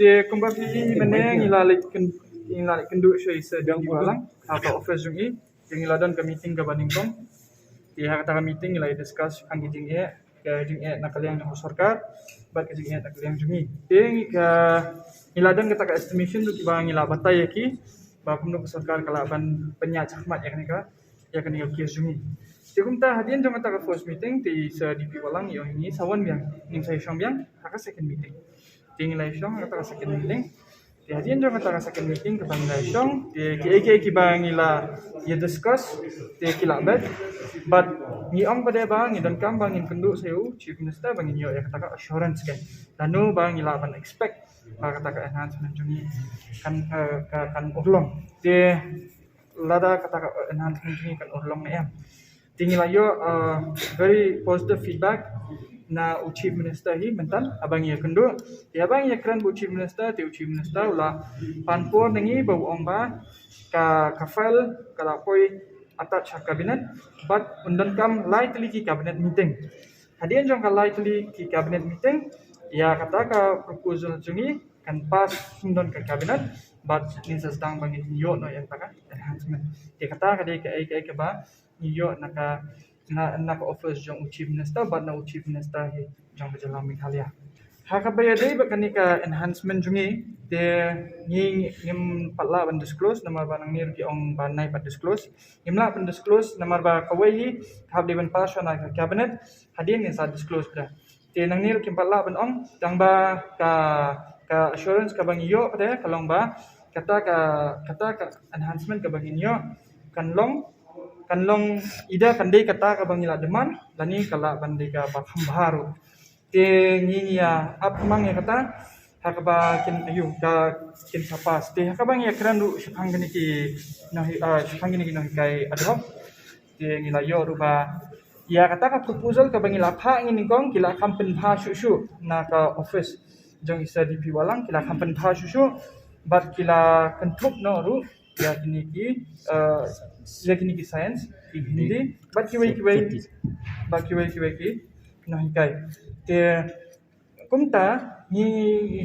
Dia kembali meneng ilalik kenduk syai sedang balang atau office jungi yang iladan ke meeting ke Baningkong. Dia kata meeting ilai discuss anggi jingi ke jingi nak kalian yang sarkar bat ke jingi nak kalian jungi. Dia ke iladan kita ke estimation tu kibang ila batai ki ba kumno ke sarkar kalaban penyat chakmat yang ni ka ya kan yo kias jungi. Dia kumta hadian jong kata ke first meeting ti se DP balang yo ini sawan biang ning sai syong biang haka second meeting. Tinggal syong kata second meeting. Dia hadian jong kata second meeting ke bang syong. Dia ki bang ila ya discuss. Dia kila bet. But ni ong pada bang dan kam bang in kenduk saya chief minister bang yo ya kata assurance kan. Danu bang ila ban expect kata enhancement juni kan urlong. Dia lada kata enhancement juni kan urlong na em. Tinggal yo very positive feedback na chief minister hi mentan abang ya kendo ya abang ya kran bu chief minister ulah panpor nengi bau omba ka file kala koi attach kabinet but undan kam lightly ki cabinet meeting hadian jong ka lightly ki cabinet meeting ya kata ka proposal jungi kan pas undan ka cabinet but nin sedang bangin yo no yang taka enhancement dia kata ka dia ke ba yo naka office jong chief minister but na chief minister hi jong berjalan Meghalaya. Haka bayadai bakani ka enhancement jungi de ni ngim patla ban disclose namar banang nir ki ong banai pat disclose ngimla ban disclose namar ba kawai hab de ban pas na ka cabinet hadin ni sa disclose dah. De nang nir ki patla ban ong dang ba ka assurance ka bang yo pada kalong ba kata ka enhancement ka bang yo kan long ida kan dei kata ka bangila deman lani kala bandai ka bakham baru te nginya ap mang ya kata hakaba kin ayu ka kin sapas te hakaba ngi kran du shang gini ki nahi shang gini ki nahi kai adho te ngila yo ruba ya kata ka proposal ka bangila pha ngini kong kila kampen pha shu na ka office jong isa DP walang kila kampen pha shu bat kila kentup no ru ya kini ki science ki hindi but ki nahi kai te kumta ni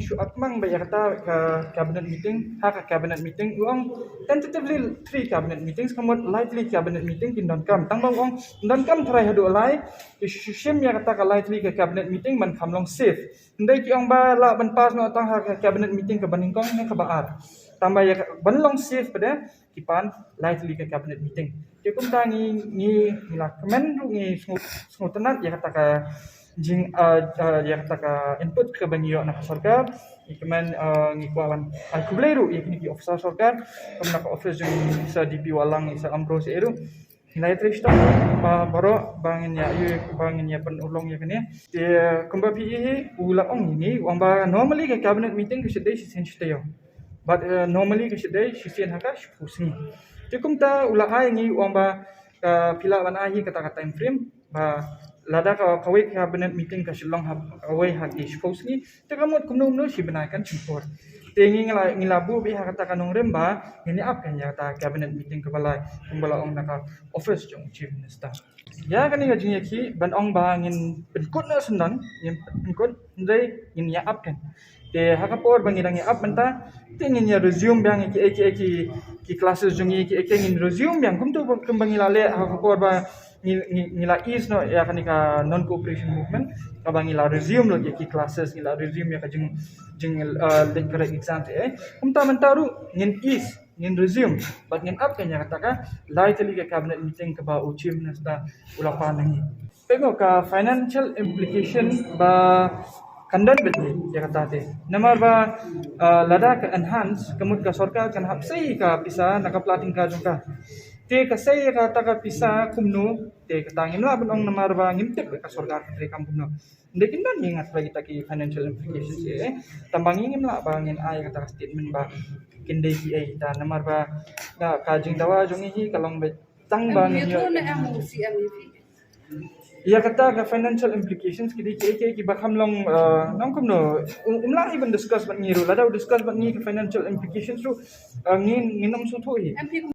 isu akmang ba kata ka cabinet meeting cabinet meeting uang tentatively 3 cabinet meetings kamot lightly cabinet meeting kin don kam tang bang ong don kam try hadu alai isu shim ya kata ka lightly ka cabinet meeting man kamlong safe ndai ki ong ba la ban pas no tang ka cabinet meeting ka baningkong ne ka baar tambah ya banlong safe pada kipan lightly ke cabinet meeting. Dia kumta ni la kemen ni smutenat ya kata ka jing ya kata ka input ke banyo na sarkar kemen ni kuawan al kubleru ya kini ki officer sarkar kemen ka office jing sa DP walang isa ambros eru nilai trista baru bangin ya penulung ya kini dia kumba pi ula ong ni wamba normally ke cabinet meeting ke sedai sensitive but normally kesidai sisian haka pusing. Cukup ta ulah ai ngi wamba pila ban ai kata time frame ba lada ka kawai cabinet meeting ka silong kawai haki pusing te kamot kumno si benaikan support. Tengi ngilabu bi kata kanong remba ini apa kan ya kata cabinet meeting ke balai kumbala ong naka office jong chief minister. Ya kan ngajing yaki ban ong ba ngin penkut na sendan ngin penkut ndai ngin ya up kan. Te hakapor bangidang ya up menta tingin ya resume bang ki classes jungi ki ngin resume bang kumtu kembang ilale hakapor ba nila is no ya kanika non cooperation movement kabang ila resume lo ki classes ila resume ya ka jing correct exam kumta mentaru ngin is ngin resume but ngin up kan ya kataka lightly ka cabinet meeting ka ba chief minister ulapan nangi pego ka financial implication ba kandan beti ya kata te namar ba lada ka enhance kamut ka sarkar kan hapsai ka pisa nakaplating ka jungka te ka sai ka ta ka pisa kumno te ka tangim la bunong namar ba ngimtek ka sarkar tre kam kumno ndekin dan ingat lagi ta ki financial implications tambang ngim la ba ngin ai kata statement ba kindai ki ai ta namar ba ka jing dawa jungi hi kalong be tang ba ngin yo ya kata ka financial implications kidi ki bakam long nong kumno umlang even discuss bat ngiru lada discuss bat ngi financial implications tu ngin nginom su thu hi